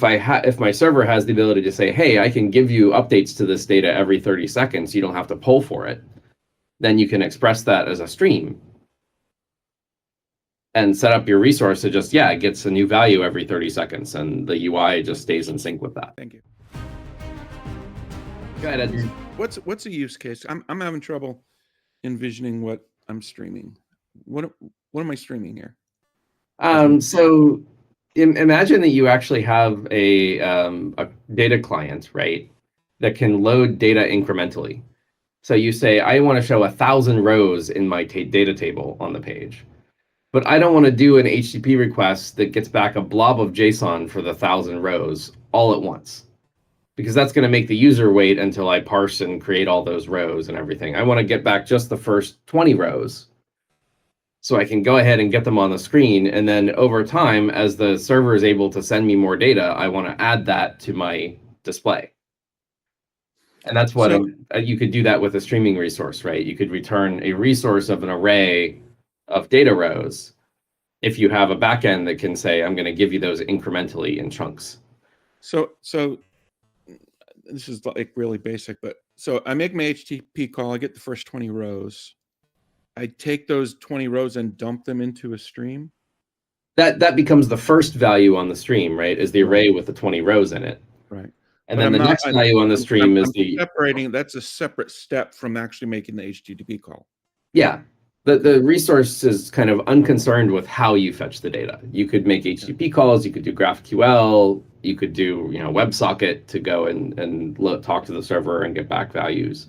if my server has the ability to say, hey, I can give you updates to this data every 30 seconds, you don't have to pull for it, then you can express that as a stream and set up your resource to just, it gets a new value every 30 seconds, and the UI just stays in sync with that. Thank you. Go ahead, Ed. What's a use case? I'm having trouble envisioning what I'm streaming. What am I streaming here? So imagine that you actually have a data client, right, that can load data incrementally. So you say, I want to show 1,000 rows in my data table on the page, but I don't want to do an HTTP request that gets back a blob of JSON for the 1,000 rows all at once, because that's going to make the user wait until I parse and create all those rows and everything. I want to get back just the first 20 rows so I can go ahead and get them on the screen. And then over time, as the server is able to send me more data, I want to add that to my display. And that's what you could do that with a streaming resource, right? You could return a resource of an array of data rows if you have a backend that can say, I'm going to give you those incrementally in chunks. So this is like really basic, but so I make my HTTP call, I get the first 20 rows. I take those 20 rows and dump them into a stream? That becomes the first value on the stream, right? Is the array with the 20 rows in it. Right. And then the next value on the stream is the separating. That's a separate step from actually making the HTTP call. Yeah. The resource is kind of unconcerned with how you fetch the data. You could make HTTP calls, you could do GraphQL, you could do WebSocket to go and talk to the server and get back values.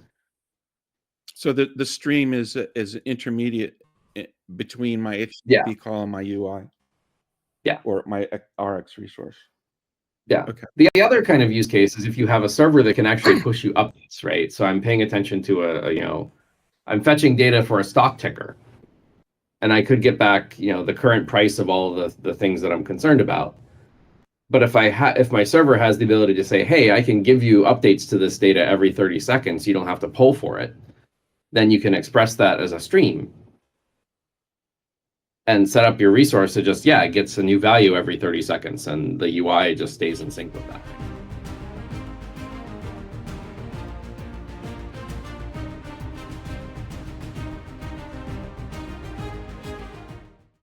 So the stream is intermediate between my HTTP call and my UI. Yeah. Or my RX resource. Yeah. Okay. The other kind of use case is if you have a server that can actually push you updates, right? So I'm paying attention to I'm fetching data for a stock ticker, and I could get back, the current price of all of the things that I'm concerned about. But if my server has the ability to say, hey, I can give you updates to this data every 30 seconds, you don't have to pull for it, then you can express that as a stream and set up your resource to just, it gets a new value every 30 seconds, and the UI just stays in sync with that.